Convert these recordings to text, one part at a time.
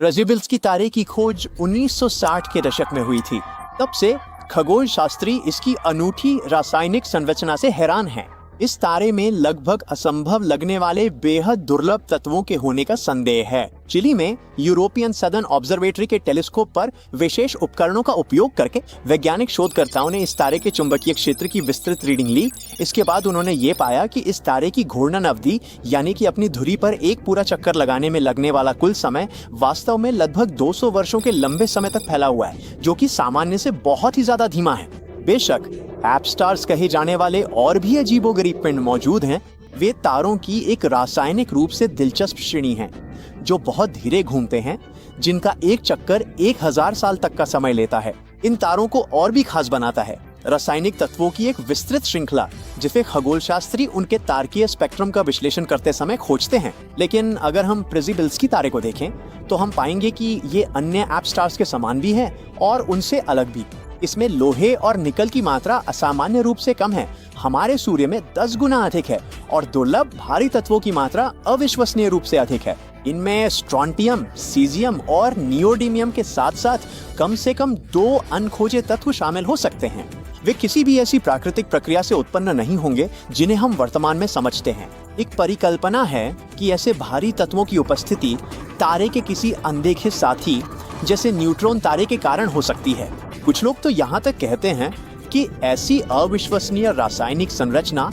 रज़िबिल्स्की तारे की खोज 1960 के दशक में हुई थी। तब से खगोल शास्त्री इसकी अनूठी रासायनिक संरचना से हैरान हैं। इस तारे में लगभग असंभव लगने वाले बेहद दुर्लभ तत्वों के होने का संदेह है। चिली में यूरोपियन सदर्न ऑब्जर्वेटरी के टेलीस्कोप पर विशेष उपकरणों का उपयोग करके वैज्ञानिक शोधकर्ताओं ने इस तारे के चुंबकीय क्षेत्र की विस्तृत रीडिंग ली। इसके बाद उन्होंने ये पाया कि इस तारे की घूर्णन अवधि यानी कि अपनी धुरी पर एक पूरा चक्कर लगाने में लगने वाला कुल समय वास्तव में लगभग 200 वर्षों के लंबे समय तक फैला हुआ है, जो कि सामान्य से बहुत ही ज्यादा धीमा है। बेशक एप स्टार्स कहे जाने वाले और भी अजीबोगरीब पिंड मौजूद हैं। वे तारों की एक रासायनिक रूप से दिलचस्प श्रेणी हैं, जो बहुत धीरे घूमते हैं, जिनका एक चक्कर 1000 साल तक का समय लेता है। इन तारों को और भी खास बनाता है रासायनिक तत्वों की एक विस्तृत श्रृंखला, जिसे खगोल शास्त्री उनके तारकीय स्पेक्ट्रम का विश्लेषण करते समय खोजते हैं। लेकिन अगर हम प्रिज़िबिल्स्की तारे को देखें तो हम पाएंगे कि ये अन्य एप स्टार्स के समान भी है और उनसे अलग भी। इसमें लोहे और निकल की मात्रा असामान्य रूप से कम है, हमारे सूर्य में 10 गुना अधिक है, और दुर्लभ भारी तत्वों की मात्रा अविश्वसनीय रूप से अधिक है। इनमें स्ट्रोंटियम, सीजियम और नियोडिमियम के साथ साथ कम से कम 2 अनखोजे तत्व शामिल हो सकते हैं। वे किसी भी ऐसी प्राकृतिक प्रक्रिया से उत्पन्न नहीं होंगे जिन्हें हम वर्तमान में समझते हैं। एक परिकल्पना है कि ऐसे भारी तत्वों की उपस्थिति तारे के किसी अनदेखे साथी जैसे न्यूट्रॉन तारे के कारण हो सकती है। कुछ लोग तो यहाँ तक कहते हैं कि ऐसी अविश्वसनीय रासायनिक संरचना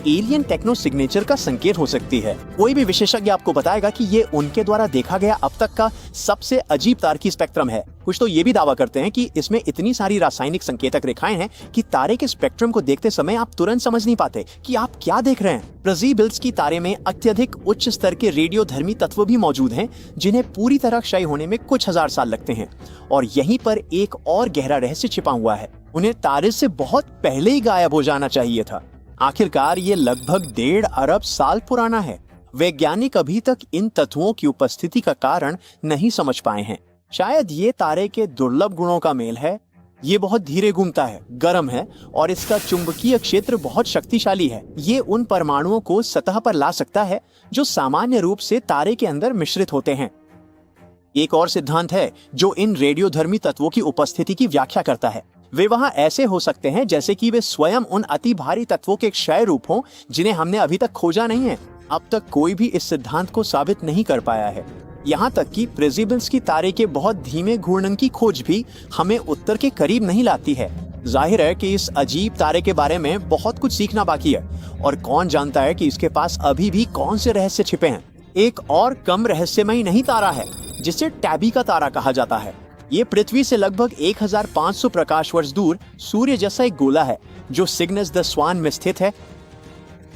एलियन टेक्नो सिग्नेचर का संकेत हो सकती है। कोई भी विशेषज्ञ आपको बताएगा कि ये उनके द्वारा देखा गया अब तक का सबसे अजीब तारकी स्पेक्ट्रम है। कुछ तो ये भी दावा करते हैं कि इसमें इतनी सारी रासायनिक संकेतक रेखाएं हैं कि तारे के स्पेक्ट्रम को देखते समय आप तुरंत समझ नहीं पाते कि आप क्या देख रहे हैं। प्रिज़िबिल्स्की तारे में अत्यधिक उच्च स्तर के रेडियोधर्मी तत्व भी मौजूद हैं, जिन्हें पूरी तरह क्षय होने में कुछ हजार साल लगते हैं। और यहीं पर एक और गहरा रहस्य छिपा हुआ है, उन्हें तारे से बहुत पहले ही गायब हो जाना चाहिए था। आखिरकार ये लगभग 1.5 अरब साल पुराना है। वैज्ञानिक अभी तक इन तत्वों की उपस्थिति का कारण नहीं समझ पाए हैं। शायद ये तारे के दुर्लभ गुणों का मेल है। ये बहुत धीरे घूमता है, गर्म है और इसका चुंबकीय क्षेत्र बहुत शक्तिशाली है। ये उन परमाणुओं को सतह पर ला सकता है जो सामान्य रूप से तारे के अंदर मिश्रित होते हैं। एक और सिद्धांत है जो इन रेडियोधर्मी तत्वों की उपस्थिति की व्याख्या करता है। वे वहां ऐसे हो सकते हैं जैसे कि वे स्वयं उन अति भारी तत्वों के क्षय रूप हों जिन्हें हमने अभी तक खोजा नहीं है। अब तक कोई भी इस सिद्धांत को साबित नहीं कर पाया है। यहाँ तक कि प्रिज़िबिल्स्की तारे के बहुत धीमे घूर्णन की खोज भी हमें उत्तर के करीब नहीं लाती है। जाहिर है कि इस अजीब तारे के बारे में बहुत कुछ सीखना बाकी है, और कौन जानता है कि इसके पास अभी भी कौन से रहस्य छिपे हैं। एक और कम रहस्यमयी नहीं तारा है जिसे टैबी का तारा कहा जाता है। ये पृथ्वी से लगभग 1500 प्रकाश वर्ष दूर सूर्य जैसा एक गोला है जो सिग्नस द स्वान में स्थित है।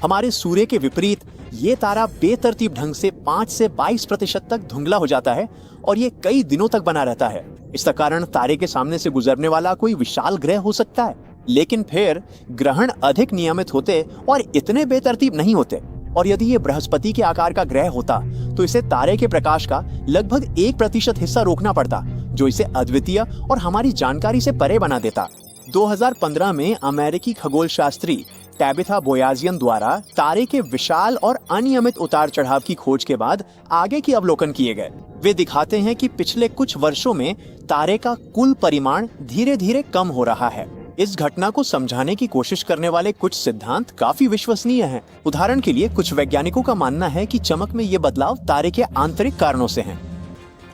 हमारे सूर्य के विपरीत ये तारा बेतरतीब ढंग से 5 से 22% तक धुंधला हो जाता है और ये कई दिनों तक बना रहता है। इसका कारण तारे के सामने से गुजरने वाला कोई विशाल ग्रह हो सकता है, लेकिन फिर ग्रहण अधिक नियमित होते और इतने बेतरतीब नहीं होते। और यदि ये बृहस्पति के आकार का ग्रह होता तो इसे तारे के प्रकाश का लगभग 1% हिस्सा रोकना पड़ता, जो इसे अद्वितीय और हमारी जानकारी से परे बना देता। 2015 में अमेरिकी खगोल शास्त्री टैबिथा बोयाजियन द्वारा तारे के विशाल और अनियमित उतार चढ़ाव की खोज के बाद आगे की अवलोकन किए गए। वे दिखाते हैं कि पिछले कुछ वर्षों में तारे का कुल परिमाण धीरे धीरे कम हो रहा है। इस घटना को समझाने की कोशिश करने वाले कुछ सिद्धांत काफी विश्वसनीय हैं। उदाहरण के लिए कुछ वैज्ञानिकों का मानना है कि चमक में ये बदलाव तारे के आंतरिक कारणों से हैं।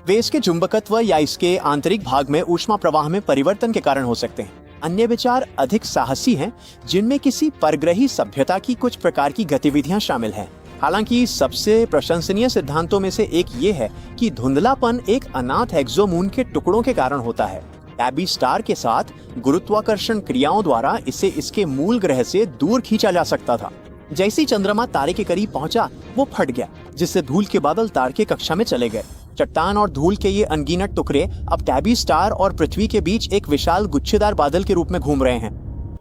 वे इसके चुंबकत्व या इसके आंतरिक भाग में ऊष्मा प्रवाह में परिवर्तन के कारण हो सकते हैं। अन्य विचार अधिक साहसी हैं, जिनमें किसी परग्रही सभ्यता की कुछ प्रकार की गतिविधियां शामिल हैं। हालांकि सबसे प्रशंसनीय सिद्धांतों में से एक ये है कि धुंधलापन एक अनाथ एक्सोमून के टुकड़ों के कारण होता है। टैबी स्टार के साथ गुरुत्वाकर्षण क्रियाओं द्वारा इसे इसके मूल ग्रह से दूर खींचा जा सकता था। जैसे ही चंद्रमा तारे के करीब पहुंचा, वो फट गया, जिससे धूल के बादल तारे की कक्षा में चले गए। चट्टान और धूल के ये अनगिनत टुकड़े अब टैबी स्टार और पृथ्वी के बीच एक विशाल गुच्छेदार बादल के रूप में घूम रहे हैं।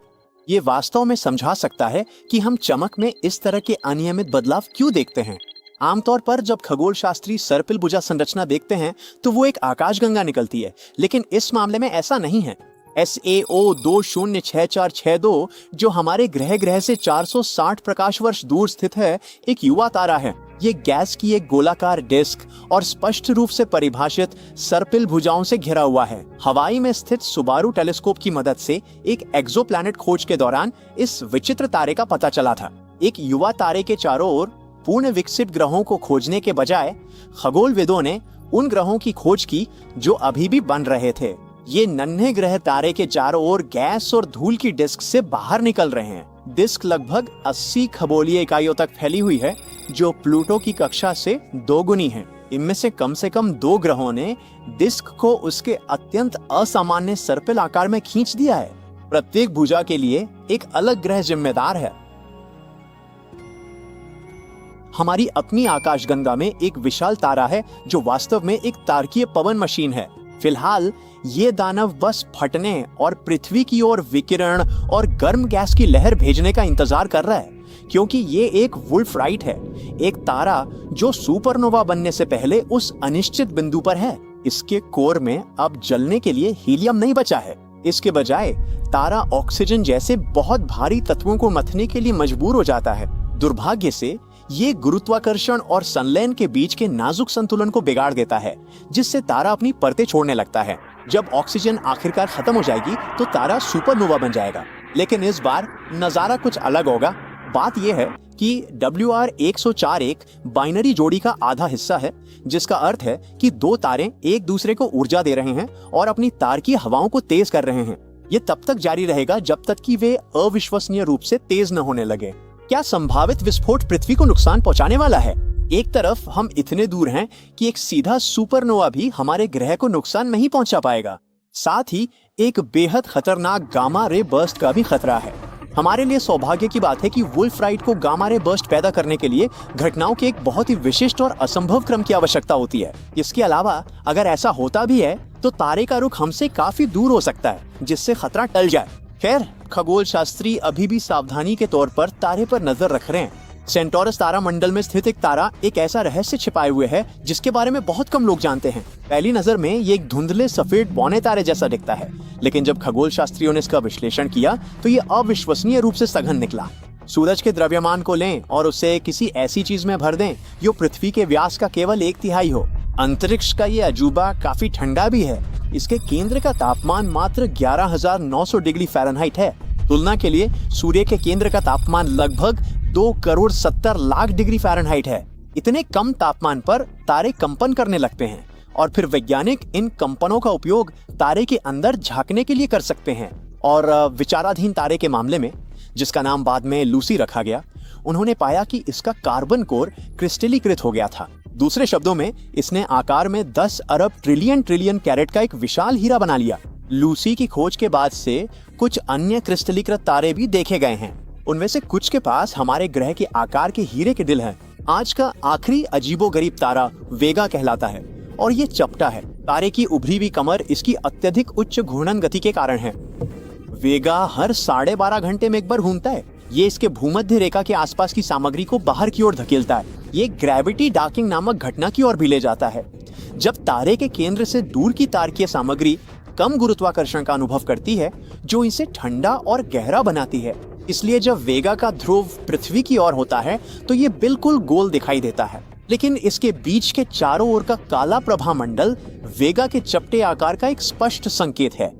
ये वास्तव में समझा सकता है कि हम चमक में इस तरह के अनियमित बदलाव क्यों देखते हैं। आमतौर पर जब खगोल शास्त्री सर्पिल भुजा संरचना देखते हैं तो वो एक आकाशगंगा निकलती है, लेकिन इस मामले में ऐसा नहीं है। SAO 206462 जो हमारे ग्रह से 460 प्रकाश वर्ष दूर स्थित है, एक युवा तारा है। ये गैस की एक गोलाकार डिस्क और स्पष्ट रूप से परिभाषित सर्पिल भुजाओं से घिरा हुआ है। हवाई में स्थित सुबारू टेलीस्कोप की मदद से एक एक्सोप्लैनेट खोज के दौरान इस विचित्र तारे का पता चला था। एक युवा तारे के चारों ओर पूर्ण विकसित ग्रहों को खोजने के बजाय खगोलविदों ने उन ग्रहों की खोज की जो अभी भी बन रहे थे। ये नन्हे ग्रह तारे के चारों ओर गैस और धूल की डिस्क से बाहर निकल रहे हैं। डिस्क लगभग 80 खगोलीय इकाइयों तक फैली हुई है, जो प्लूटो की कक्षा से दोगुनी है। इनमें से कम 2 ग्रहों ने डिस्क को उसके अत्यंत असामान्य सर्पिल आकार में खींच दिया है। प्रत्येक भुजा के लिए एक अलग ग्रह जिम्मेदार है। हमारी अपनी आकाशगंगा में एक विशाल तारा है जो वास्तव में एक तारकीय पवन मशीन है। फिलहाल ये दानव बस फटने और पृथ्वी की ओर विकिरण और गर्म गैस की लहर भेजने का इंतजार कर रहा है, क्योंकि ये एक वुल्फ राइट है, एक तारा जो सुपरनोवा बनने से पहले उस अनिश्चित बिंदु पर है। इसके कोर में अब जलने के लिए हीलियम नहीं बचा है। इसके बजाय तारा ऑक्सीजन जैसे बहुत भारी तत्वों को मथने के लिए मजबूर हो जाता है। दुर्भाग्य से ये गुरुत्वाकर्षण और संलयन के बीच के नाजुक संतुलन को बिगाड़ देता है, जिससे तारा अपनी परतें छोड़ने लगता है। जब ऑक्सीजन आखिरकार खत्म हो जाएगी तो तारा सुपरनोवा बन जाएगा। लेकिन इस बार नजारा कुछ अलग होगा। बात यह है कि WR104 एक बाइनरी जोड़ी का आधा हिस्सा है, जिसका अर्थ है कि 2 तारे एक दूसरे को ऊर्जा दे रहे हैं और अपनी तारकीय हवाओं को तेज कर रहे हैं। ये तब तक जारी रहेगा जब तक कि वे अविश्वसनीय रूप से तेज न होने लगे। क्या संभावित विस्फोट पृथ्वी को नुकसान पहुंचाने वाला है? एक तरफ हम इतने दूर हैं कि एक सीधा सुपरनोवा भी हमारे ग्रह को नुकसान नहीं पहुंचा पाएगा। साथ ही एक बेहद खतरनाक गामा रे बर्स्ट का भी खतरा है। हमारे लिए सौभाग्य की बात है कि वुल्फ राइट को गामा रे बर्स्ट पैदा करने के लिए घटनाओं के एक बहुत ही विशिष्ट और असंभव क्रम की आवश्यकता होती है। इसके अलावा अगर ऐसा होता भी है तो तारे का रुख हमसे काफी दूर हो सकता है, जिससे खतरा टल जाए। खैर, खगोल शास्त्री अभी भी सावधानी के तौर पर तारे पर नजर रख रहे हैं। सेंटोरस तारा मंडल में स्थित एक तारा एक ऐसा रहस्य छिपाए हुए है जिसके बारे में बहुत कम लोग जानते हैं। पहली नजर में ये एक धुंधले सफेद बौने तारे जैसा दिखता है, लेकिन जब खगोल शास्त्रियों ने इसका विश्लेषण किया तो ये अविश्वसनीय रूप से सघन निकला। सूरज के द्रव्यमान को लें और उसे किसी ऐसी चीज में भर दें जो पृथ्वी के व्यास का केवल 1/3 हो। अंतरिक्ष का ये अजूबा काफी ठंडा भी है। इसके केंद्र का तापमान मात्र 11,900 डिग्री फ़ारेनहाइट है। तुलना के लिए सूर्य के केंद्र का तापमान लगभग 2,70,00,000 डिग्री फ़ारेनहाइट है। इतने कम तापमान पर तारे कंपन करने लगते हैं और फिर वैज्ञानिक इन कंपनों का उपयोग तारे के अंदर झांकने के लिए कर सकते हैं। और विचाराधीन तारे के मामले में, जिसका नाम बाद में लूसी रखा गया, उन्होंने पाया कि इसका कार्बन कोर क्रिस्टलीकृत हो गया था। दूसरे शब्दों में, इसने आकार में 10 अरब ट्रिलियन कैरेट का एक विशाल हीरा बना लिया। लूसी की खोज के बाद से कुछ अन्य क्रिस्टलीकृत तारे भी देखे गए हैं। उनमें से कुछ के पास हमारे ग्रह के आकार के हीरे के दिल हैं। आज का आखिरी अजीबोगरीब तारा वेगा कहलाता है और ये चपटा है। तारे की उभरी हुई कमर इसकी अत्यधिक उच्च घूर्णन गति के कारण है। वेगा हर 12.5 घंटे में एक बार घूमता है। ये इसके भूमध्य रेखा के आसपास की सामग्री को बाहर की ओर धकेलता है। ये ग्रेविटी डार्किंग नामक घटना की ओर भी ले जाता है। जब तारे के केंद्र से दूर की तारकीय सामग्री कम गुरुत्वाकर्षण का अनुभव करती है, जो इसे ठंडा और गहरा बनाती है। इसलिए जब वेगा का ध्रुव पृथ्वी की ओर होता है तो ये बिल्कुल गोल दिखाई देता है। लेकिन इसके बीच के चारों ओर का काला प्रभामंडल वेगा के चपटे आकार का एक स्पष्ट संकेत है।